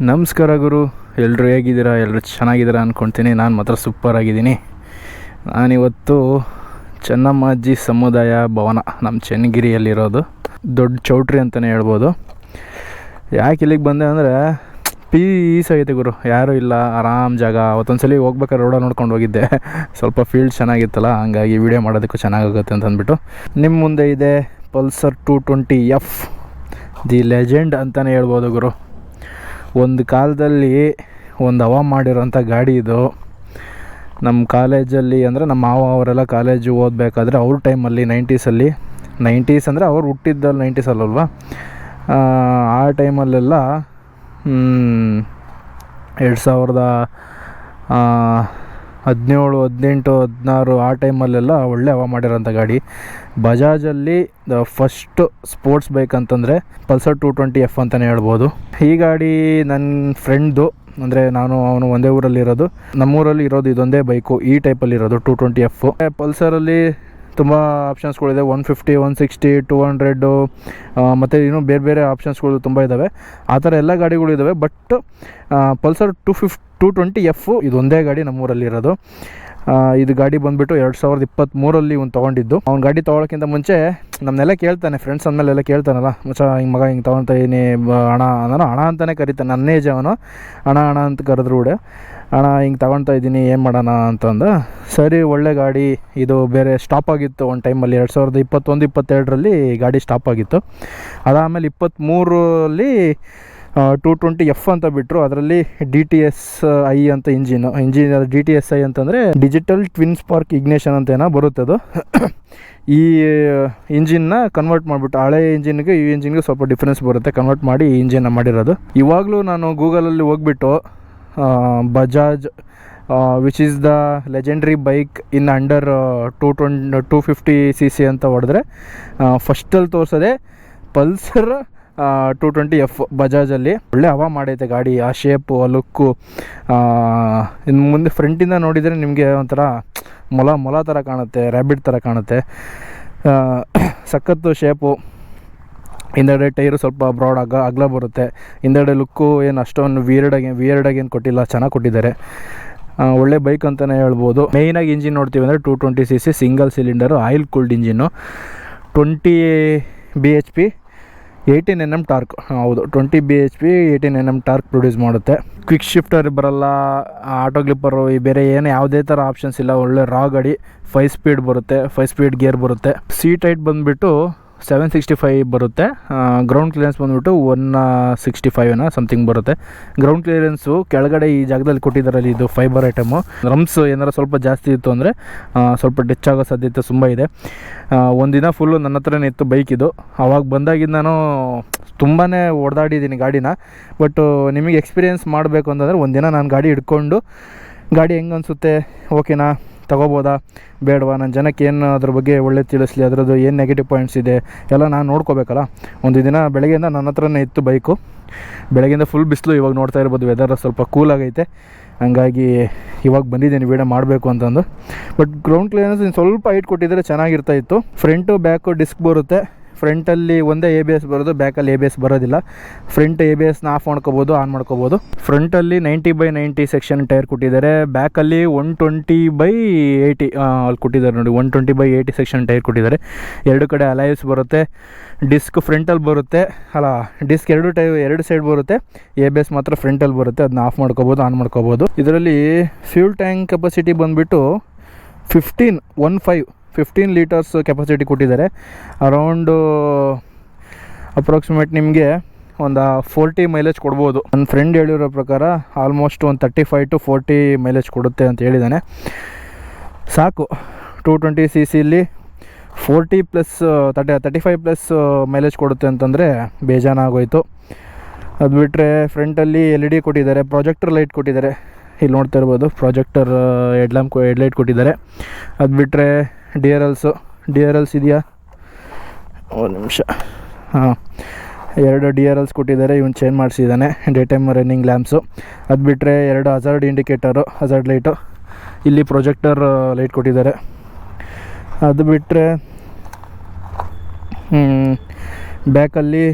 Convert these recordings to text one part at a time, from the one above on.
ನಮಸ್ಕಾರ ಗುರು, ಎಲ್ಲರೂ ಹೇಗಿದ್ದೀರಾ? ಎಲ್ಲರೂ ಚೆನ್ನಾಗಿದ್ದೀರಾ ಅಂದ್ಕೊಳ್ತೀನಿ. ನಾನು ಮಾತ್ರ ಸೂಪರ್ ಆಗಿದ್ದೀನಿ. ನಾನಿವತ್ತು ಚೆನ್ನಮ್ಮಾಜಿ ಸಮುದಾಯ ಭವನ, ನಮ್ಮ ಚೆನ್ನಗಿರಿಯಲ್ಲಿರೋದು ದೊಡ್ಡ ಚೌಟ್ರಿ ಅಂತಲೇ ಹೇಳ್ಬೋದು. ಯಾಕೆ ಇಲ್ಲಿಗೆ ಬಂದೆ ಅಂದರೆ ಪೀಸ್ ಆಗೈತೆ ಗುರು, ಯಾರೂ ಇಲ್ಲ, ಆರಾಮ್ ಜಾಗ. ಅವತ್ತೊಂದ್ಸಲಿ ಹೋಗ್ಬೇಕಾದ್ರೆ ರೋಡ ನೋಡ್ಕೊಂಡು ಹೋಗಿದ್ದೆ, ಸ್ವಲ್ಪ ಫೀಲ್ಡ್ ಚೆನ್ನಾಗಿತ್ತಲ್ಲ, ಹಂಗಾಗಿ ವಿಡಿಯೋ ಮಾಡೋದಕ್ಕೂ ಚೆನ್ನಾಗುತ್ತೆ ಅಂತ ಅಂದ್ಬಿಟ್ಟು. ನಿಮ್ಮ ಮುಂದೆ ಇದೆ ಪಲ್ಸರ್ 220F, ದಿ ಲೆಜೆಂಡ್ ಅಂತಲೇ ಹೇಳ್ಬೋದು ಗುರು. ಒಂದು ಕಾಲದಲ್ಲಿ ಒಂದು ಹವಾ ಮಾಡಿರೋಂಥ ಗಾಡಿ ಇದು. ನಮ್ಮ ಕಾಲೇಜಲ್ಲಿ ಅಂದರೆ ನಮ್ಮ ಮಾವ ಅವರೆಲ್ಲ ಕಾಲೇಜು ಓದಬೇಕಾದ್ರೆ ಅವ್ರ ಟೈಮಲ್ಲಿ 90s ಅಂದರೆ ಅವ್ರು ಹುಟ್ಟಿದ್ದಲ್ಲಿ 90s ಅಲ್ವಾ, ಆ ಟೈಮಲ್ಲೆಲ್ಲ 2017, 17, 18, 16 ಆ ಟೈಮಲ್ಲೆಲ್ಲ ಒಳ್ಳೆ ಹವಾ ಮಾಡಿರೋಂಥ ಗಾಡಿ. ಬಜಾಜಲ್ಲಿ ಫಸ್ಟ್ ಸ್ಪೋರ್ಟ್ಸ್ ಬೈಕ್ ಅಂತಂದರೆ ಪಲ್ಸರ್ 220F ಅಂತಲೇ ಹೇಳ್ಬೋದು. ಈ ಗಾಡಿ ನನ್ನ ಫ್ರೆಂಡ್ದು, ಅಂದರೆ ಅವನು ಒಂದೇ ಊರಲ್ಲಿರೋದು. ನಮ್ಮೂರಲ್ಲಿ ಇರೋದು ಇದೊಂದೇ ಬೈಕು, ಈ ಟೈಪಲ್ಲಿರೋದು 220F. ಪಲ್ಸರಲ್ಲಿ ತುಂಬ ಆಪ್ಷನ್ಸ್ಗಳಿದೆ, 150, 160, 200 ಮತ್ತು ಇನ್ನೂ ಬೇರೆ ಬೇರೆ ಆಪ್ಷನ್ಸ್ಗಳು ತುಂಬ ಇದ್ದಾವೆ. ಆ ಥರ ಎಲ್ಲ ಗಾಡಿಗಳು ಇದ್ದಾವೆ. ಬಟ್ ಪಲ್ಸರ್ 220F ಇದೊಂದೇ ಗಾಡಿ ನಮ್ಮೂರಲ್ಲಿರೋದು. ಇದು ಗಾಡಿ ಬಂದುಬಿಟ್ಟು 2023 ಇವ್ನು ತೊಗೊಂಡಿದ್ದು. ಅವ್ನು ಗಾಡಿ ತೊಗೊಳಕ್ಕಿಂತ ಮುಂಚೆ ನಮ್ಮನ್ನೆಲ್ಲ ಕೇಳ್ತಾನೆ, ಫ್ರೆಂಡ್ಸ್ ಅಂದಮೇಲೆಲ್ಲ ಕೇಳ್ತಾನಲ್ಲ, ಮಚ್ಚ ಹಿಂಗೆ ಮಗ ಹಿಂಗೆ ತೊಗೊತಾ ಇದೀನಿ ಅಣ್ಣ, ನಾನು ಅಣ್ಣ ಅಂತಲೇ ಕರೀತಾನೆ. ನನ್ನ ಏಜ್ ಅವನು, ಅಣ್ಣ ಅಂತ ಕರೆದ್ರು ಕೂಡ, ಅಣ್ಣ ಹಿಂಗೆ ತೊಗೊತಾ ಇದ್ದೀನಿ, ಏನು ಮಾಡೋಣ ಅಂತಂದು. ಸರಿ, ಒಳ್ಳೆ ಗಾಡಿ ಇದು. ಬೇರೆ ಸ್ಟಾಪ್ ಆಗಿತ್ತು ಒಂದು ಟೈಮಲ್ಲಿ, 2021, 22 ಗಾಡಿ ಸ್ಟಾಪ್ ಆಗಿತ್ತು. ಅದಾದಮೇಲೆ 23 220F ಅಂತ ಬಿಟ್ಟರು. ಅದರಲ್ಲಿ DTSI ಅಂತ ಇಂಜಿನ್ DTSI ಅಂತಂದರೆ ಡಿಜಿಟಲ್ ಟ್ವಿನ್ ಸ್ಪಾರ್ಕ್ ಇಗ್ನೇಷನ್ ಅಂತ ಏನೋ ಬರುತ್ತೆ ಅದು. ಈ ಇಂಜಿನ್ನ ಕನ್ವರ್ಟ್ ಮಾಡಿಬಿಟ್ಟು ಹಳೆ ಇಂಜಿನ್ಗೆ ಈ ಇಂಜಿನ್ಗೆ ಸ್ವಲ್ಪ ಡಿಫ್ರೆನ್ಸ್ ಬರುತ್ತೆ, ಕನ್ವರ್ಟ್ ಮಾಡಿ ಈ ಇಂಜಿನ್ನ ಮಾಡಿರೋದು. ಇವಾಗಲೂ ನಾನು ಗೂಗಲಲ್ಲಿ ಹೋಗ್ಬಿಟ್ಟು Bajaj which is the legendary bike in under 250cc ಅಂತ ಹೊಡೆದ್ರೆ ಫಸ್ಟಲ್ಲಿ ತೋರಿಸೋದೆ ಪಲ್ಸರ್ 220F ಬಜಾಜಲ್ಲಿ. ಒಳ್ಳೆ ಹವಾ ಮಾಡೈತೆ ಗಾಡಿ, ಆ ಶೇಪು, ಆ ಲುಕ್ಕು. ಇನ್ನು ಮುಂದೆ ಫ್ರಂಟಿಂದ ನೋಡಿದರೆ ನಿಮಗೆ ಒಂಥರ ಮೊಲ ಥರ ಕಾಣುತ್ತೆ, ರ್ಯಾಬಿಟ್ ಥರ ಕಾಣುತ್ತೆ. ಸಖತ್ತು ಶೇಪು. ಹಿಂದೆಡೆ ಟೈರು ಸ್ವಲ್ಪ ಬ್ರಾಡ್ ಅಗಲ ಬರುತ್ತೆ. ಹಿಂದೆಡೆ ಲುಕ್ಕು ಏನು ಅಷ್ಟೊಂದು ವಿಯರ್ಡಾಗಿ ಏನು ಕೊಟ್ಟಿಲ್ಲ, ಚೆನ್ನಾಗಿ ಕೊಟ್ಟಿದ್ದಾರೆ. ಒಳ್ಳೆ ಬೈಕ್ ಅಂತಲೇ ಹೇಳ್ಬೋದು. ಮೇಯ್ನಾಗಿ ಇಂಜಿನ್ ನೋಡ್ತೀವಿ ಅಂದರೆ 220cc single cylinder oil cooled engine, 20 bhp 18 Nm torque. ಹೌದು, 20 bhp 18 Nm ಟಾರ್ಕ್ ಪ್ರೊಡ್ಯೂಸ್ ಮಾಡುತ್ತೆ. ಕ್ವಿಕ್ ಶಿಫ್ಟರ್ ಬರಲ್ಲ, ಆಟೋ ಗ್ಲಿಪ್ಪರು, ಈ ಬೇರೆ ಏನು ಯಾವುದೇ ಥರ ಆಪ್ಷನ್ಸ್ ಇಲ್ಲ. ಒಳ್ಳೆ ರಾ ಗಾಡಿ. 5 ಸ್ಪೀಡ್ ಬರುತ್ತೆ, 5 ಸ್ಪೀಡ್ ಗೇರ್ ಬರುತ್ತೆ. ಸೀಟ್ ಹೈಟ್ ಬಂದುಬಿಟ್ಟು 765 ಬರುತ್ತೆ. ಗ್ರೌಂಡ್ ಕ್ಲಿಯರೆನ್ಸ್ ಬಂದುಬಿಟ್ಟು 165 ಸಮಥಿಂಗ್ ಬರುತ್ತೆ. ಗ್ರೌಂಡ್ ಕ್ಲಿಯರೆನ್ಸು ಕೆಳಗಡೆ ಈ ಜಾಗದಲ್ಲಿ ಕೊಟ್ಟಿದ್ದಾರಲ್ಲಿ ಇದು ಫೈಬರ್ ಐಟಮು. ರಮ್ಸ್ ಏನಾರು ಸ್ವಲ್ಪ ಜಾಸ್ತಿ ಇತ್ತು ಅಂದರೆ ಸ್ವಲ್ಪ ಟಚ್ ಆಗೋ ಸಾಧ್ಯತೆ ತುಂಬ ಇದೆ. ಒಂದಿನ ಫುಲ್ಲು ನನ್ನ ಹತ್ರನೇ ಇತ್ತು ಬೈಕ್ ಇದು. ಆವಾಗ ಬಂದಾಗಿದ್ದು ನಾನು ತುಂಬಾ ಹೊಡೆದಾಡಿದ್ದೀನಿ ಗಾಡಿನ. ಬಟ್ ನಿಮಗೆ ಎಕ್ಸ್ಪೀರಿಯೆನ್ಸ್ ಮಾಡಬೇಕು ಅಂತಂದರೆ ಒಂದಿನ ನಾನು ಗಾಡಿ ಹಿಡ್ಕೊಂಡು ಗಾಡಿ ಹೆಂಗೆ ಅನಿಸುತ್ತೆ, ಓಕೆನಾ, ತೊಗೋಬೋದಾ ಬೇಡವಾ, ನನ್ನ ಜನಕ್ಕೆ ಏನು ಅದ್ರ ಬಗ್ಗೆ ಒಳ್ಳೆ ತಿಳಿಸ್ಲಿ, ಅದರದ್ದು ಏನು ನೆಗೆಟಿವ್ ಪಾಯಿಂಟ್ಸ್ ಇದೆ ಎಲ್ಲ ನಾನು ನೋಡ್ಕೋಬೇಕಲ್ಲ. ಒಂದು ದಿನ ಬೆಳಗ್ಗೆಯಿಂದ ನನ್ನ ಹತ್ರನೇ ಇತ್ತು ಬೈಕು. ಬೆಳಗ್ಗೆಯಿಂದ ಫುಲ್ ಬಿಸಿಲು, ಇವಾಗ ನೋಡ್ತಾ ಇರ್ಬೋದು ವೆದರ್ ಸ್ವಲ್ಪ ಕೂಲ್ ಆಗೈತೆ. ಹಂಗಾಗಿ ಇವಾಗ ಬಂದಿದ್ದೀನಿ ವೀಡಿಯೋ ಮಾಡಬೇಕು ಅಂತಂದು. ಬಟ್ ಗ್ರೌಂಡ್ ಕ್ಲಿಯರೆನ್ಸ್ ಇನ್ನು ಸ್ವಲ್ಪ ಹೈಟ್ ಕೊಟ್ಟಿದ್ದರೆ ಚೆನ್ನಾಗಿರ್ತಾಯಿತ್ತು. ಫ್ರಂಟು ಬ್ಯಾಕು ಡಿಸ್ಕ್ ಬರುತ್ತೆ. ಫ್ರಂಟಲ್ಲಿ ಒಂದೇ ABS ಬರೋದು, ಬ್ಯಾಕಲ್ಲಿ ABS ಬರೋದಿಲ್ಲ. ಫ್ರಂಟ್ ABSನ ಆಫ್ ಮಾಡ್ಕೋಬೋದು, ಆನ್ ಮಾಡ್ಕೋಬೋದು. ಫ್ರಂಟಲ್ಲಿ 90/90 ಸೆಕ್ಷನ್ ಟೈರ್ ಕೊಟ್ಟಿದ್ದಾರೆ. ಬ್ಯಾಕಲ್ಲಿ 120/80 ಅಲ್ಲಿ ಕೊಟ್ಟಿದ್ದಾರೆ ನೋಡಿ, 120/80 ಸೆಕ್ಷನ್ ಟೈರ್ ಕೊಟ್ಟಿದ್ದಾರೆ. ಎರಡು ಕಡೆ ಅಲೈವ್ಸ್ ಬರುತ್ತೆ. ಡಿಸ್ಕ್ ಫ್ರಂಟಲ್ಲಿ ಬರುತ್ತೆ, ಡಿಸ್ಕ್ ಎರಡು ಸೈಡ್ ಬರುತ್ತೆ. ABS ಮಾತ್ರ ಫ್ರಂಟಲ್ಲಿ ಬರುತ್ತೆ, ಅದನ್ನ ಆಫ್ ಮಾಡ್ಕೋಬೋದು, ಆನ್ ಮಾಡ್ಕೋಬೋದು. ಇದರಲ್ಲಿ ಫ್ಯೂಲ್ ಟ್ಯಾಂಕ್ ಕೆಪಾಸಿಟಿ ಬಂದುಬಿಟ್ಟು 15 ಲೀಟರ್ಸ್ ಕೆಪಾಸಿಟಿ ಕೊಟ್ಟಿದ್ದಾರೆ. ಅರೌಂಡು ಅಪ್ರಾಕ್ಸಿಮೇಟ್ ನಿಮಗೆ ಒಂದು 40 ಮೈಲೇಜ್ ಕೊಡ್ಬೋದು. ನನ್ನ ಫ್ರೆಂಡ್ ಹೇಳಿರೋ ಪ್ರಕಾರ ಆಲ್ಮೋಸ್ಟ್ ಒಂದು 35 to 40 ಮೈಲೇಜ್ ಕೊಡುತ್ತೆ ಅಂತ ಹೇಳಿದ್ದಾನೆ. ಸಾಕು, 220cc 35+ ಮೈಲೇಜ್ ಕೊಡುತ್ತೆ ಅಂತಂದರೆ ಬೇಜಾನಾಗೋಯ್ತು. ಅದು ಬಿಟ್ಟರೆ ಫ್ರಂಟಲ್ಲಿ LED ಕೊಟ್ಟಿದ್ದಾರೆ, ಪ್ರೊಜೆಕ್ಟರ್ ಲೈಟ್ ಕೊಟ್ಟಿದ್ದಾರೆ. ಇಲ್ಲಿ ನೋಡ್ತಾ ಇರ್ಬೋದು, ಪ್ರೊಜೆಕ್ಟರ್ ಹೆಡ್ಲೈಟ್ ಕೊಟ್ಟಿದ್ದಾರೆ. ಅದು ಬಿಟ್ಟರೆ DRLs ಇದೆಯಾ, ಒಂದು ನಿಮಿಷ, 2 DRLs ಕೊಟ್ಟಿದ್ದಾರೆ. ಇವನು ಚೇಂಜ್ ಮಾಡಿಸಿದ್ದಾನೆ, ಡೇ ಟೈಮ್ ರನ್ನಿಂಗ್ ಲ್ಯಾಂಪ್ಸು. ಅದು ಬಿಟ್ಟರೆ 2 ಹಜಾರ್ಡ್ ಇಂಡಿಕೇಟರು, ಹಜಾರ್ಡ್ ಲೈಟು. ಇಲ್ಲಿ ಪ್ರೊಜೆಕ್ಟರ್ ಲೈಟ್ ಕೊಟ್ಟಿದ್ದಾರೆ. ಅದು ಬಿಟ್ಟರೆ ಬ್ಯಾಕಲ್ಲಿ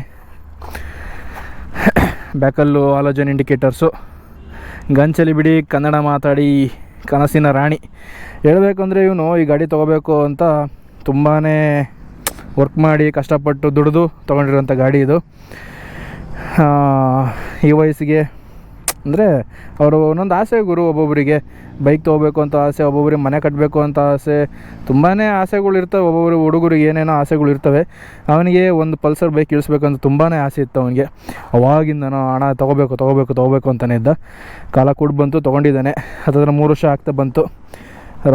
ಬ್ಯಾಕಲ್ಲು ಆಲೋಜನ್ ಇಂಡಿಕೇಟರ್ಸು. ಗಂಚಲಿ ಬಿಡಿ ಕನ್ನಡ ಮಾತಾಡಿ ಕನಸಿನ ರಾಣಿ. ಹೇಳಬೇಕು ಅಂದರೆ ಇವನು ಈ ಗಾಡಿ ತೊಗೋಬೇಕು ಅಂತ ತುಂಬಾ ವರ್ಕ್ ಮಾಡಿ ಕಷ್ಟಪಟ್ಟು ದುಡಿದು ತೊಗೊಂಡಿರೋಂಥ ಗಾಡಿ ಇದು. ಈ ವಯಸ್ಸಿಗೆ ಅಂದರೆ ಅವರು ಒಂದೊಂದು ಆಸೆ ಗುರು. ಒಬ್ಬೊಬ್ಬರಿಗೆ ಬೈಕ್ ತೊಗೋಬೇಕು ಅಂತ ಆಸೆ, ಒಬ್ಬೊಬ್ಬರಿಗೆ ಮನೆ ಕಟ್ಟಬೇಕು ಅಂತ ಆಸೆ, ತುಂಬಾ ಆಸೆಗಳಿರ್ತವೆ. ಒಬ್ಬೊಬ್ಬರು ಹುಡುಗರಿಗೆ ಏನೇನೋ ಆಸೆಗಳಿರ್ತವೆ. ಅವನಿಗೆ ಒಂದು ಪಲ್ಸರ್ ಬೈಕ್ ಇಳಿಸ್ಬೇಕಂತ ತುಂಬಾ ಆಸೆ ಇತ್ತು ಅವನಿಗೆ. ಅವಾಗಿಂದನೋ ಹಣ ತೊಗೋಬೇಕು ಅಂತಲೇ ಇದ್ದ. ಕಾಲ ಕೂಡ ಬಂತು, ತೊಗೊಂಡಿದ್ದಾನೆ. ಹತ್ತಿರ 3 ವರ್ಷ ಆಗ್ತಾ ಬಂತು.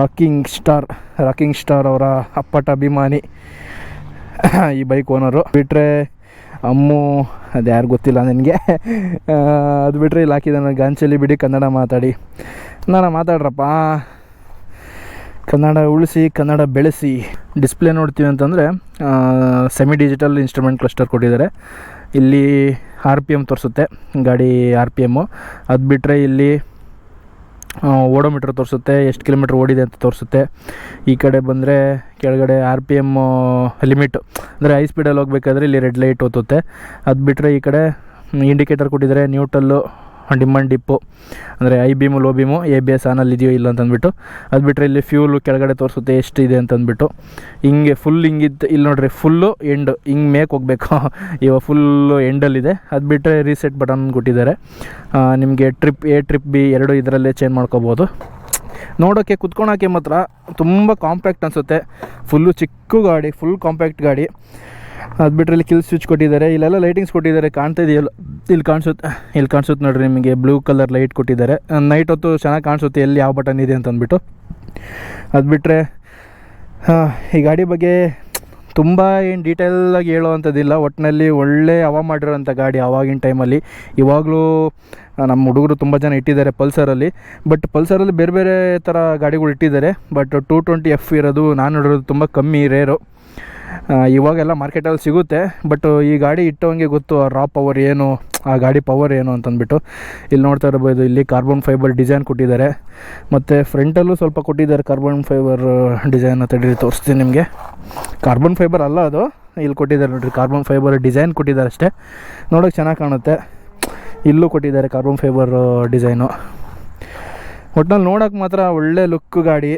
ರಾಕಿಂಗ್ ಸ್ಟಾರ್ ಅವರ ಅಪ್ಪಟ ಅಭಿಮಾನಿ ಈ ಬೈಕ್ ಓನರು. ಬಿಟ್ಟರೆ ಅಮ್ಮು ಅದು ಯಾರು ಗೊತ್ತಿಲ್ಲ ನನಗೆ. ಅದು ಬಿಟ್ಟರೆ ಇಲ್ಲಿ ಹಾಕಿದ್ದಾನೆ ಗಾಂಚಲಿ ಬಿಡಿ ಕನ್ನಡ ಮಾತಾಡಿ. ನಾನು ಮಾತಾಡ್ರಪ್ಪ, ಕನ್ನಡ ಉಳಿಸಿ ಕನ್ನಡ ಬೆಳೆಸಿ. ಡಿಸ್ಪ್ಲೇ ನೋಡ್ತೀವಿ ಅಂತಂದರೆ ಸೆಮಿ ಡಿಜಿಟಲ್ ಇನ್ಸ್ಟ್ರೂಮೆಂಟ್ ಕ್ಲಸ್ಟರ್ ಕೊಟ್ಟಿದ್ದಾರೆ. ಇಲ್ಲಿ RPM ತೋರಿಸುತ್ತೆ, ಗಾಡಿ RPM. ಅದು ಬಿಟ್ಟರೆ ಇಲ್ಲಿ ಓಡೋಮೀಟ್ರ್ ತೋರಿಸುತ್ತೆ, ಎಷ್ಟು ಕಿಲೋಮೀಟ್ರ್ ಓಡಿದೆ ಅಂತ ತೋರಿಸುತ್ತೆ. ಈ ಕಡೆ ಬಂದರೆ ಕೆಳಗಡೆ RPM ಲಿಮಿಟ್, ಅಂದರೆ ಹೈ ಸ್ಪೀಡಲ್ಲಿ ಹೋಗಬೇಕಾದ್ರೆ ಇಲ್ಲಿ ರೆಡ್ ಲೈಟ್ ಒತ್ತುತ್ತೆ. ಅದು ಬಿಟ್ಟರೆ ಈ ಕಡೆ ಇಂಡಿಕೇಟರ್ ಕೊಟ್ಟಿದ್ದಾರೆ, ನ್ಯೂಟ್ರಲ್ಲು, ಡಿಮ್ ಆ್ಯಂಡ್ ಡಿಪ್ಪು, ಅಂದರೆ I beam, low beam, ABS ಆನಲ್ಲಿ ಇದೆಯೋ ಇಲ್ಲ ಅಂತಂದ್ಬಿಟ್ಟು. ಅದು ಬಿಟ್ಟರೆ ಇಲ್ಲಿ ಫ್ಯೂಲು ಕೆಳಗಡೆ ತೋರಿಸುತ್ತೆ ಎಷ್ಟಿದೆ ಅಂತಂದ್ಬಿಟ್ಟು. ಹಿಂಗೆ ಫುಲ್ ಹಿಂಗಿದ್ದು ಇಲ್ಲಿ ನೋಡಿರಿ, ಫುಲ್ಲು ಎಂಡ್ ಹಿಂಗೆ ಮೇಕ್ ಹೋಗಬೇಕು. ಇವಾಗ ಫುಲ್ಲು ಎಂಡಲ್ಲಿದೆ. ಅದು ಬಿಟ್ಟರೆ ರೀಸೆಟ್ ಬಟನ್ ಕೊಟ್ಟಿದ್ದಾರೆ. ನಿಮಗೆ ಟ್ರಿಪ್ A ಟ್ರಿಪ್ B ಎರಡು ಇದರಲ್ಲೇ ಚೇಂಜ್ ಮಾಡ್ಕೋಬೋದು. ನೋಡೋಕ್ಕೆ ಕುತ್ಕೊಳಕ್ಕೆ ಮಾತ್ರ ತುಂಬ ಕಾಂಪ್ಯಾಕ್ಟ್ ಅನಿಸುತ್ತೆ. ಫುಲ್ಲು ಚಿಕ್ಕ ಗಾಡಿ, ಫುಲ್ ಕಾಂಪ್ಯಾಕ್ಟ್ ಗಾಡಿ. ಅದು ಬಿಟ್ಟರೆ ಇಲ್ಲಿ ಕಿಲ್ ಸ್ವಿಚ್ ಕೊಟ್ಟಿದ್ದಾರೆ. ಇಲ್ಲೆಲ್ಲ ಲೈಟಿಂಗ್ಸ್ ಕೊಟ್ಟಿದ್ದಾರೆ, ಕಾಣ್ತಾ ಇದೆಯಲ್ಲ, ಇಲ್ಲಿ ಕಾಣಿಸುತ್ತೆ ನೋಡಿರಿ ನಿಮಗೆ. ಬ್ಲೂ ಕಲರ್ ಲೈಟ್ ಕೊಟ್ಟಿದ್ದಾರೆ. ನೈಟ್ ಹೊತ್ತು ಚೆನ್ನಾಗಿ ಕಾಣಿಸುತ್ತೆ ಎಲ್ಲಿ ಯಾವ ಬಟನ್ ಇದೆ ಅಂತಂದ್ಬಿಟ್ಟು. ಅದು ಬಿಟ್ಟರೆ ಈ ಗಾಡಿ ಬಗ್ಗೆ ತುಂಬ ಏನು ಡೀಟೇಲಾಗಿ ಹೇಳೋವಂಥದ್ದಿಲ್ಲ. ಒಟ್ಟಿನಲ್ಲಿ ಒಳ್ಳೆ ಹವಾ ಮಾಡಿರೋಂಥ ಗಾಡಿ ಆವಾಗಿನ ಟೈಮಲ್ಲಿ. ಇವಾಗಲೂ ನಮ್ಮ ಹುಡುಗರು ತುಂಬ ಜನ ಇಟ್ಟಿದ್ದಾರೆ ಪಲ್ಸರಲ್ಲಿ. ಬಟ್ ಪಲ್ಸರಲ್ಲಿ ಬೇರೆ ಬೇರೆ ಥರ ಗಾಡಿಗಳು ಇಟ್ಟಿದ್ದಾರೆ. ಬಟ್ 220F ಇರೋದು ನಾನು ನೋಡಿರೋದು ತುಂಬ ಕಮ್ಮಿ, ರೇರು. ಇವಾಗೆಲ್ಲ ಮಾರ್ಕೆಟಲ್ಲಿ ಸಿಗುತ್ತೆ. ಬಟ್ ಈ ಗಾಡಿ ಇಟ್ಟವಂಗೆ ಗೊತ್ತು ಆ ರಾ ಪವರ್ ಏನು, ಆ ಗಾಡಿ ಪವರ್ ಏನು ಅಂತಂದ್ಬಿಟ್ಟು. ಇಲ್ಲಿ ನೋಡ್ತಾ ಇರ್ಬೋದು, ಇಲ್ಲಿ ಕಾರ್ಬನ್ ಫೈಬರ್ ಡಿಸೈನ್ ಕೊಟ್ಟಿದ್ದಾರೆ. ಮತ್ತು ಫ್ರಂಟಲ್ಲೂ ಸ್ವಲ್ಪ ಕೊಟ್ಟಿದ್ದಾರೆ ಕಾರ್ಬನ್ ಫೈಬರ್ ಡಿಸೈನ್. ತಡೀರಿ ತೋರಿಸ್ತೀನಿ ನಿಮಗೆ. ಕಾರ್ಬನ್ ಫೈಬರ್ ಅಲ್ಲ ಅದು, ಇಲ್ಲಿ ಕೊಟ್ಟಿದ್ದಾರೆ ನೋಡಿರಿ, ಕಾರ್ಬನ್ ಫೈಬರ್ ಡಿಸೈನ್ ಕೊಟ್ಟಿದ್ದಾರೆ ಅಷ್ಟೇ. ನೋಡೋಕ್ಕೆ ಚೆನ್ನಾಗಿ ಕಾಣುತ್ತೆ. ಇಲ್ಲೂ ಕೊಟ್ಟಿದ್ದಾರೆ ಕಾರ್ಬನ್ ಫೈಬರ್ ಡಿಸೈನು. ಒಟ್ಟಿನಲ್ಲಿ ನೋಡೋಕ್ಕೆ ಮಾತ್ರ ಒಳ್ಳೆ ಲುಕ್ ಗಾಡಿ.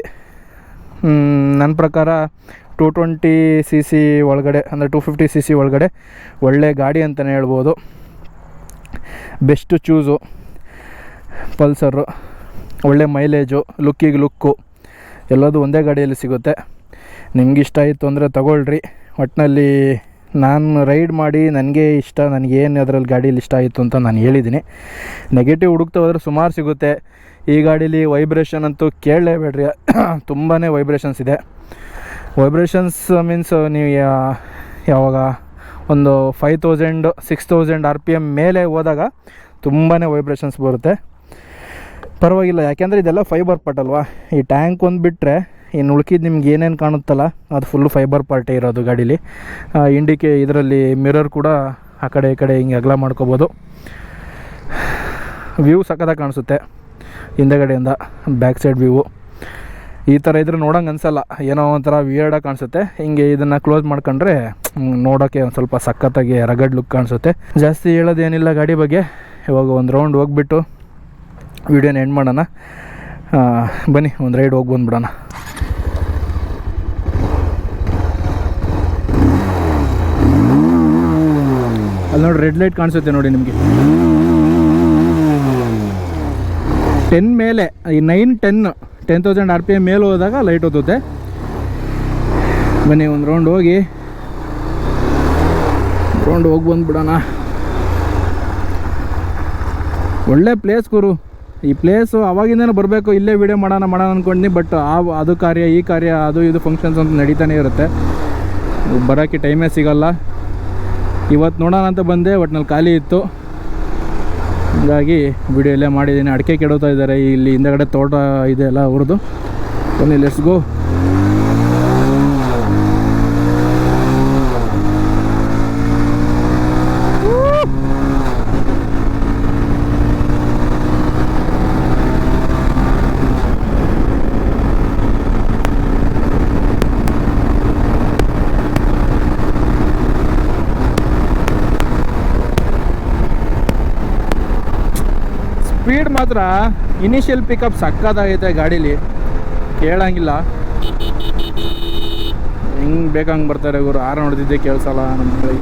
ನನ್ನ ಪ್ರಕಾರ 220cc ಒಳಗಡೆ, ಅಂದರೆ 250cc ಒಳಗಡೆ ಒಳ್ಳೆ ಗಾಡಿ ಅಂತಲೇ ಹೇಳ್ಬೋದು. Best choose Pulsar. ಒಳ್ಳೆ ಮೈಲೇಜು, ಲುಕ್ಕಿಗೆ ಲುಕ್ಕು ಎಲ್ಲದು ಒಂದೇ ಗಾಡಿಯಲ್ಲಿ ಸಿಗುತ್ತೆ. ನಿಮ್ಗೆ ಇಷ್ಟ ಆಯಿತು ಅಂದರೆ ತಗೊಳ್ರಿ. ಒಟ್ಟಿನಲ್ಲಿ ನಾನು ರೈಡ್ ಮಾಡಿ ನನಗೆ ಇಷ್ಟ, ನನಗೇನು ಅದರಲ್ಲಿ ಗಾಡೀಲಿ ಇಷ್ಟ ಆಯಿತು ಅಂತ ನಾನು ಹೇಳಿದ್ದೀನಿ. ನೆಗೆಟಿವ್ ಹುಡುಕ್ತಾ ಹೋದರೆ ಸುಮಾರು ಸಿಗುತ್ತೆ. ಈ ಗಾಡೀಲಿ ವೈಬ್ರೇಷನ್ ಅಂತೂ ಕೇಳಲೇಬೇಡ್ರಿ, ತುಂಬಾ ವೈಬ್ರೇಷನ್ಸ್ ಇದೆ. ವೈಬ್ರೇಷನ್ಸ್ ಮೀನ್ಸ್ ನೀವು ಯಾವಾಗ ಒಂದು 5000 6000 RPM ಮೇಲೆ ಹೋದಾಗ ತುಂಬಾ ವೈಬ್ರೇಷನ್ಸ್ ಬರುತ್ತೆ. ಪರವಾಗಿಲ್ಲ, ಯಾಕೆಂದರೆ ಇದೆಲ್ಲ ಫೈಬರ್ ಪಾರ್ಟ್ ಅಲ್ವಾ. ಈ ಟ್ಯಾಂಕ್ ಒಂದು ಬಿಟ್ಟರೆ ಇನ್ನು ಉಳ್ಕಿದ್ದು ನಿಮ್ಗೆ ಏನೇನು ಕಾಣುತ್ತಲ್ಲ ಅದು ಫುಲ್ಲು ಫೈಬರ್ ಪಾರ್ಟೇ ಇರೋದು ಗಾಡೀಲಿ. ಇದರಲ್ಲಿ ಮಿರರ್ ಕೂಡ ಆ ಕಡೆ ಈ ಕಡೆ ಹಿಂಗೆ ಅಗಲ ಮಾಡ್ಕೋಬೋದು. ವ್ಯೂ ಸಖತ್ತಾಗಿ ಕಾಣಿಸುತ್ತೆ ಹಿಂದೆಗಡೆಯಿಂದ, ಬ್ಯಾಕ್ ಸೈಡ್ ವ್ಯೂವು. ಈ ಥರ ಇದ್ರೆ ನೋಡೋಂಗೆ ಅನಿಸಲ್ಲ, ಏನೋ ಒಂಥರ ವಿಯರ್ಡಾಗಿ ಕಾಣಿಸುತ್ತೆ. ಹಿಂಗೆ ಇದನ್ನು ಕ್ಲೋಸ್ ಮಾಡ್ಕೊಂಡ್ರೆ ನೋಡೋಕ್ಕೆ ಒಂದು ಸ್ವಲ್ಪ ಸಖತ್ತಾಗಿ ರಗಡ್ ಲುಕ್ ಕಾಣಿಸುತ್ತೆ. ಜಾಸ್ತಿ ಹೇಳೋದೇನಿಲ್ಲ ಗಾಡಿ ಬಗ್ಗೆ. ಇವಾಗ ಒಂದು ರೌಂಡ್ ಹೋಗ್ಬಿಟ್ಟು ವಿಡಿಯೋನ ಎಂಡ್ ಮಾಡೋಣ. ಬನ್ನಿ ಒಂದು ರೈಡ್ ಹೋಗಿ ಬಂದುಬಿಡೋಣ. ಅಲ್ಲಿ ನೋಡಿ ರೆಡ್ ಲೈಟ್ ಕಾಣಿಸುತ್ತೆ ನೋಡಿ ನಿಮಗೆ. 10 ಮೇಲೆ, ಈ 10,000 RPM ಮೇಲೆ ಹೋದಾಗ ಲೈಟ್ ಓದುತ್ತೆ. ಬನ್ನಿ ಒಂದು ರೌಂಡ್ ಹೋಗಿ ಬಂದುಬಿಡೋಣ. ಒಳ್ಳೆ ಪ್ಲೇಸ್ ಗುರು. ಈ ಪ್ಲೇಸು ಅವಾಗಿಂದನೇ ಬರಬೇಕು, ಇಲ್ಲೇ ವೀಡಿಯೋ ಮಾಡೋಣ ಅಂದ್ಕೊಂಡಿನಿ. ಬಟ್ ಅದು ಕಾರ್ಯ ಈ ಕಾರ್ಯ ಅದು ಇದು ಫಂಕ್ಷನ್ಸ್ ಅಂತ ನಡೀತಾನೆ ಇರುತ್ತೆ, ಬರೋಕ್ಕೆ ಟೈಮೇ ಸಿಗೋಲ್ಲ. ಇವತ್ತು ನೋಡೋಣ ಅಂತ ಬಂದೆ, ಒಟ್ಟಿನಲ್ಲಿ ಖಾಲಿ ಇತ್ತು. ಹೀಗಾಗಿ ವಿಡಿಯೋ ಇಲ್ಲೇ ಮಾಡಿದ್ದೀನಿ. ಅಡಿಕೆ ಕೆಡೋತಾ ಇದ್ದಾರೆ, ಇಲ್ಲಿ ಹಿಂದೆಗಡೆ ತೋಟ ಇದೆ ಎಲ್ಲ ಅವ್ರದ್ದು. ಬನ್ನಿ ಲೆಟ್ಸ್ ಗೋ. ಸ್ಪೀಡ್ ಮಾತ್ರ ಇನಿಷಿಯಲ್ ಪಿಕಪ್ ಸಕ್ಕತ್ತಾಗೈತೆ ಗಾಡೀಲಿ, ಕೇಳಂಗಿಲ್ಲ. ಹೆಂಗೆ ಬೇಕಂಗೆ ಬರ್ತಾರೆ ಇವರು. ಆರು ನೋಡ್ತಿದ್ದೆ ಕೇಳಿಸಲ್ಲ ನಮ್ಮ ಕೈ.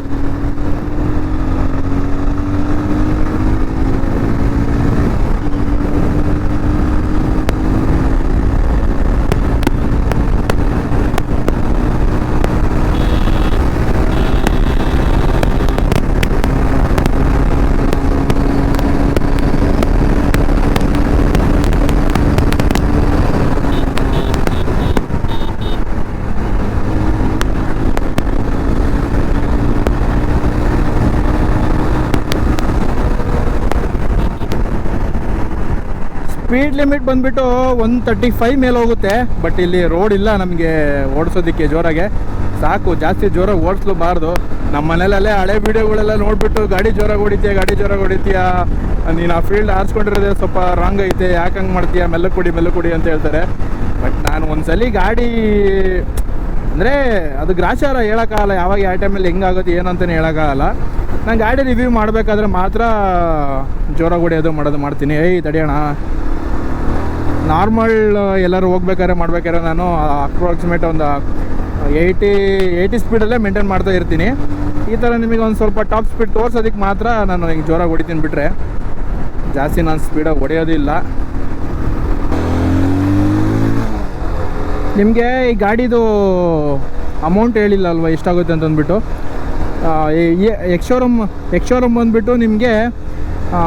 ಸ್ಪೀಡ್ ಲಿಮಿಟ್ ಬಂದುಬಿಟ್ಟು 135 ಮೇಲೆ ಹೋಗುತ್ತೆ. ಬಟ್ ಇಲ್ಲಿ ರೋಡ್ ಇಲ್ಲ ನಮಗೆ ಓಡಿಸೋದಕ್ಕೆ ಜೋರಾಗೆ. ಸಾಕು, ಜಾಸ್ತಿ ಜೋರಾಗಿ ಓಡಿಸ್ಲೂಬಾರ್ದು. ನಮ್ಮ ಮನೇಲಲ್ಲೇ ಹಳೆ ವೀಡಿಯೋಗಳೆಲ್ಲ ನೋಡಿಬಿಟ್ಟು ಗಾಡಿ ಜೋರಾಗಿ ಹೊಡಿತೀಯಾ, ನೀನು ಆ ಫೀಲ್ಡ್ ಆರಿಸ್ಕೊಂಡಿರೋದೇ ಸ್ವಲ್ಪ ರಾಂಗ್ ಐತೆ, ಯಾಕೆ ಹಂಗೆ ಮಾಡ್ತೀಯಾ, ಮೆಲ್ಲ ಕೊಡಿ ಅಂತ ಹೇಳ್ತಾರೆ. ಬಟ್ ನಾನು ಒಂದ್ಸಲಿ ಗಾಡಿ ಅಂದರೆ ಅದು ಗ್ರಾಚಾರ ಹೇಳೋಕ್ಕಾಗಲ್ಲ, ಯಾವಾಗ ಯಾವ ಟೈಮಲ್ಲಿ ಹೆಂಗಾಗುತ್ತೆ ಏನು ಅಂತಲೇ ಹೇಳೋಕ್ಕಾಗಲ್ಲ. ನಾನು ಗಾಡಿ ರಿವ್ಯೂ ಮಾಡಬೇಕಾದ್ರೆ ಮಾತ್ರ ಜೋರಾಗಿ ಹೊಡಿಯೋದು ಮಾಡ್ತೀನಿ. ತಡಿಯೋಣ, ನಾರ್ಮಲ್ ಎಲ್ಲರೂ ಮಾಡ್ಬೇಕಾದ್ರೆ ನಾನು ಅಪ್ರಾಕ್ಸಿಮೇಟ್ ಒಂದು 80 ಸ್ಪೀಡಲ್ಲೇ ಮೇಂಟೈನ್ ಮಾಡ್ತಾ ಇರ್ತೀನಿ. ಈ ಥರ ನಿಮಗೆ ಒಂದು ಸ್ವಲ್ಪ ಟಾಪ್ ಸ್ಪೀಡ್ ತೋರ್ಸೋದಕ್ಕೆ ಮಾತ್ರ ನಾನು ಹಿಂಗೆ ಜೋರಾಗಿ ಹೊಡಿತೀನಿ, ಬಿಟ್ಟರೆ ಜಾಸ್ತಿ ನಾನು ಸ್ಪೀಡಾಗಿ ಹೊಡೆಯೋದಿಲ್ಲ. ನಿಮಗೆ ಈ ಗಾಡಿದು ಅಮೌಂಟ್ ಹೇಳಿಲ್ಲ ಅಲ್ವಾ ಎಷ್ಟಾಗುತ್ತೆ ಅಂತಂದ್ಬಿಟ್ಟು. ಎಕ್ಸ್-ಶೋರೂಮ್ ಬಂದುಬಿಟ್ಟು ನಿಮಗೆ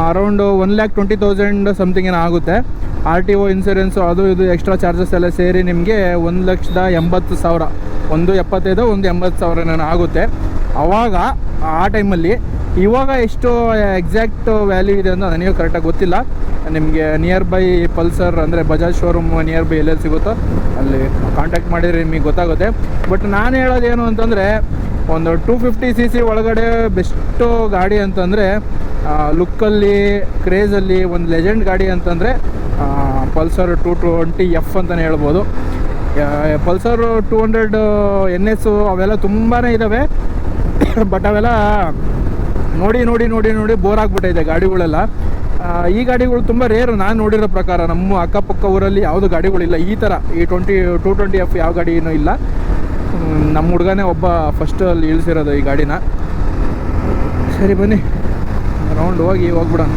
ಅರೌಂಡ್ 1,20,000 ಸಮಥಿಂಗ್ ಏನೋ ಆಗುತ್ತೆ. RTO ಇನ್ಸೂರೆನ್ಸು ಅದು ಇದು ಎಕ್ಸ್ಟ್ರಾ ಚಾರ್ಜಸ್ ಎಲ್ಲ ಸೇರಿ ನಿಮಗೆ 1,80,000, 1,75,000 1,80,000 ಆಗುತ್ತೆ ಆವಾಗ ಆ ಟೈಮಲ್ಲಿ. ಇವಾಗ ಎಷ್ಟು ಎಕ್ಸಾಕ್ಟ್ ವ್ಯಾಲ್ಯೂ ಇದೆ ಅಂತ ನನಗೆ ಕರೆಕ್ಟಾಗಿ ಗೊತ್ತಿಲ್ಲ. ನಿಮಗೆ ನಿಯರ್ ಬೈ ಪಲ್ಸರ್ ಅಂದರೆ ಬಜಾಜ್ ಶೋರೂಮ್ ನಿಯರ್ ಬೈ ಎಲ್ಲೆಲ್ಲಿ ಸಿಗುತ್ತೋ ಅಲ್ಲಿ ಕಾಂಟ್ಯಾಕ್ಟ್ ಮಾಡಿದರೆ ನಿಮಗೆ ಗೊತ್ತಾಗುತ್ತೆ. ಬಟ್ ನಾನು ಹೇಳೋದೇನು ಅಂತಂದರೆ, ಒಂದು 250cc ಒಳಗಡೆ ಬೆಸ್ಟು ಗಾಡಿ ಅಂತಂದರೆ ಲುಕ್ಕಲ್ಲಿ, ಕ್ರೇಜಲ್ಲಿ ಒಂದು ಲೆಜೆಂಡ್ ಗಾಡಿ ಅಂತಂದರೆ ಪಲ್ಸರ್ 220F ಅಂತಲೇ ಹೇಳ್ಬೋದು. ಪಲ್ಸರ್ 200 NS ಅವೆಲ್ಲ ತುಂಬಾ ಇದ್ದಾವೆ. ಬಟ್ ಅವೆಲ್ಲ ನೋಡಿ ಬೋರ್ ಆಗಿಬಿಟ್ಟಿದೆ ಗಾಡಿಗಳೆಲ್ಲ. ಈ ಗಾಡಿಗಳು ತುಂಬ ರೇರು ನಾನು ನೋಡಿರೋ ಪ್ರಕಾರ. ನಮ್ಮ ಅಕ್ಕಪಕ್ಕ ಊರಲ್ಲಿ ಯಾವುದು ಗಾಡಿಗಳಿಲ್ಲ ಈ ಥರ. ಈ 220F ಯಾವ ಗಾಡಿನೂ ಇಲ್ಲ. ನಮ್ಮ ಹುಡುಗನೇ ಒಬ್ಬ ಫಸ್ಟಲ್ಲಿ ಇಳಿಸಿರೋದು ಈ ಗಾಡಿನ. ಸರಿ ಬನ್ನಿ ರೌಂಡ್ ಹೋಗ್ಬಿಡೋಣ.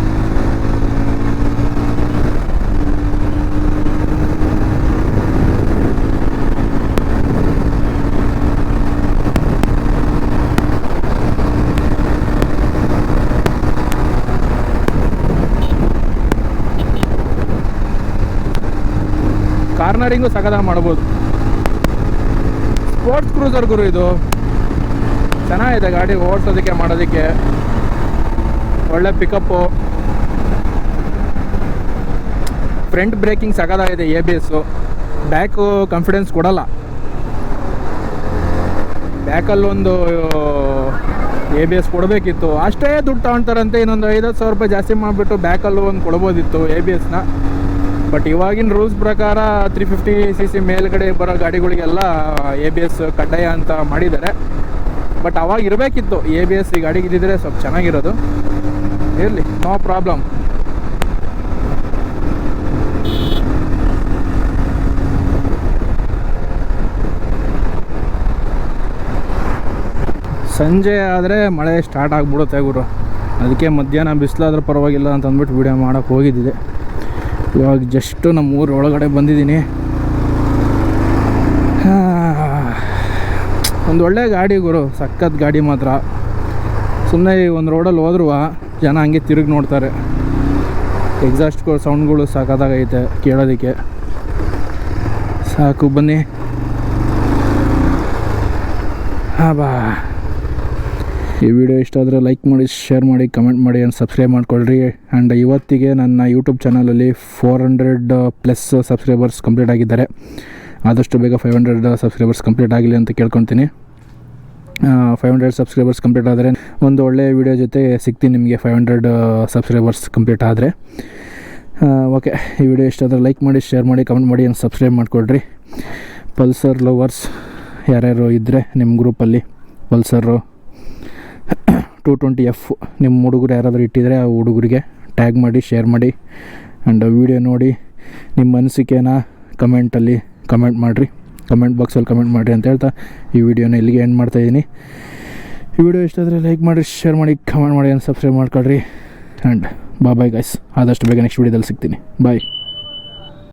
ಕಾರ್ನರಿಂಗು ಸಖತ್ತಾಗಿ ಮಾಡ್ಬೋದು. ಸ್ಪೋರ್ಟ್ಸ್ ಕ್ರೂಸರ್ ಗುರು ಇದು, ಚೆನ್ನಾಗಿದೆ ಗಾಡಿ ಓಡಿಸೋದಕ್ಕೆ ಮಾಡೋದಕ್ಕೆ. ಒಳ್ಳೆ ಪಿಕಪ್ಪು, ಫ್ರಂಟ್ ಬ್ರೇಕಿಂಗ್ ಸಖತ್ತಾಗಿದೆ. ABS ಬ್ಯಾಕು ಕಾನ್ಫಿಡೆನ್ಸ್ ಕೊಡಲ್ಲ. ಬ್ಯಾಕಲ್ಲೊಂದು ABS ಕೊಡಬೇಕಿತ್ತು. ಅಷ್ಟೇ ದುಡ್ಡು ತಗೊಳ್ತಾರಂತೆ. ಇನ್ನೊಂದು 50,000 ರೂಪಾಯಿ ಜಾಸ್ತಿ ಮಾಡಿಬಿಟ್ಟು ಬ್ಯಾಕಲ್ಲೂ ಒಂದು ಕೊಡ್ಬೋದಿತ್ತು ABSನ. ಬಟ್ ಇವಾಗಿನ ರೂಲ್ಸ್ ಪ್ರಕಾರ 350cc ಮೇಲ್ಗಡೆ ಬರೋ ಗಾಡಿಗಳಿಗೆಲ್ಲ ABS ಕಡ್ಡಾಯ ಅಂತ ಮಾಡಿದ್ದಾರೆ. ಬಟ್ ಅವಾಗ ಇರಬೇಕಿತ್ತು ABS. ಈ ಗಾಡಿಗೆ ಇದ್ದಿದ್ರೆ ಸ್ವಲ್ಪ ಚೆನ್ನಾಗಿರೋದು. ಇರಲಿ, ನೋ ಪ್ರಾಬ್ಲಮ್. ಸಂಜೆ ಆದರೆ ಮಳೆ ಸ್ಟಾರ್ಟ್ ಆಗಿಬಿಡುತ್ತೆ ಗುರು. ಅದಕ್ಕೆ ಮಧ್ಯಾಹ್ನ ಬಿಸಿಲಾದ್ರೂ ಪರವಾಗಿಲ್ಲ ಅಂತ ಅಂದ್ಬಿಟ್ಟು ವಿಡಿಯೋ ಮಾಡೋಕ್ಕೆ ಹೋಗಿದ್ದಿದೆ. ಇವಾಗ ಜಸ್ಟು ನಮ್ಮ ಊರ ಒಳಗಡೆ ಬಂದಿದ್ದೀನಿ. ಒಂದು ಒಳ್ಳೆ ಗಾಡಿ ಗುರು, ಸಖತ್ ಗಾಡಿ ಮಾತ್ರ. ಸುಮ್ಮನೆ ಒಂದು ರೋಡಲ್ಲಿ ಹೋದ್ರೂ ಜನ ಹಂಗೆ ತಿರುಗಿ ನೋಡ್ತಾರೆ. ಎಕ್ಸಾಸ್ಟ್ಗಳು ಸೌಂಡ್ಗಳು ಸಖತ್ತಾಗೈತೆ ಕೇಳೋದಕ್ಕೆ. ಸಾಕು ಬನ್ನಿ. ಬಾ. ಈ ವಿಡಿಯೋ ಇಷ್ಟ ಆದರೆ ಲೈಕ್ ಮಾಡಿ, ಶೇರ್ ಮಾಡಿ, ಕಮೆಂಟ್ ಮಾಡಿ ಆ್ಯಂಡ್ ಸಬ್ಸ್ಕ್ರೈಬ್ ಮಾಡ್ಕೊಳ್ರಿ. ಆ್ಯಂಡ್ ಇವತ್ತಿಗೆ ನನ್ನ ಯೂಟ್ಯೂಬ್ ಚಾನಲಲ್ಲಿ 400+ ಸಬ್ಸ್ಕ್ರೈಬರ್ಸ್ ಕಂಪ್ಲೀಟ್ ಆಗಿದ್ದಾರೆ. ಆದಷ್ಟು ಬೇಗ 500 ಸಬ್ಸ್ಕ್ರೈಬರ್ಸ್ ಕಂಪ್ಲೀಟ್ ಆಗಲಿ ಅಂತ ಕೇಳ್ಕೊತೀನಿ. 500 ಸಬ್ಸ್ಕ್ರೈಬರ್ಸ್ ಕಂಪ್ಲೀಟ್ ಆದರೆ ಒಂದು ಒಳ್ಳೆಯ ವಿಡಿಯೋ ಜೊತೆ ಸಿಗ್ತೀನಿ ನಿಮಗೆ. 500 ಸಬ್ಸ್ಕ್ರೈಬರ್ಸ್ ಕಂಪ್ಲೀಟ್ ಆದರೆ ಓಕೆ. ಈ ವಿಡಿಯೋ ಇಷ್ಟ ಆದರೆ ಲೈಕ್ ಮಾಡಿ, ಶೇರ್ ಮಾಡಿ, ಕಮೆಂಟ್ ಮಾಡಿ ಆ್ಯಂಡ್ ಸಬ್ಸ್ಕ್ರೈಬ್ ಮಾಡ್ಕೊಳ್ರಿ. ಪಲ್ಸರ್ ಲವರ್ಸ್ ಯಾರ್ಯಾರು ಇದ್ದರೆ ನಿಮ್ಮ ಗ್ರೂಪಲ್ಲಿ, ಪಲ್ಸರು 220F ನಿಮ್ಮ ಹುಡುಗರು ಯಾರಾದರೂ ಇಟ್ಟಿದ್ರೆ ಆ ಹುಡುಗರಿಗೆ ಟ್ಯಾಗ್ ಮಾಡಿ, ಶೇರ್ ಮಾಡಿ. ಆ್ಯಂಡ್ ವೀಡಿಯೋ ನೋಡಿ ನಿಮ್ಮ ಅನಿಸಿಕೆನ ಕಮೆಂಟಲ್ಲಿ ಕಮೆಂಟ್ ಮಾಡಿರಿ, ಕಮೆಂಟ್ ಬಾಕ್ಸಲ್ಲಿ ಕಮೆಂಟ್ ಮಾಡಿರಿ ಅಂತ ಹೇಳ್ತಾ ಈ ವಿಡಿಯೋನ ಇಲ್ಲಿಗೆ ಎಂಡ್ ಮಾಡ್ತಾಯಿದ್ದೀನಿ. ಈ ವಿಡಿಯೋ ಇಷ್ಟ ಆದರೆ ಲೈಕ್ ಮಾಡಿ, ಶೇರ್ ಮಾಡಿ, ಕಮೆಂಟ್ ಮಾಡಿ, ಸಬ್ಸ್ಕ್ರೈಬ್ ಮಾಡ್ಕೊಳ್ರಿ. And bye guys. ಆದಷ್ಟು ಬೇಗ ನೆಕ್ಸ್ಟ್ ವೀಡಿಯೋದಲ್ಲಿ ಸಿಗ್ತೀನಿ. ಬಾಯ್.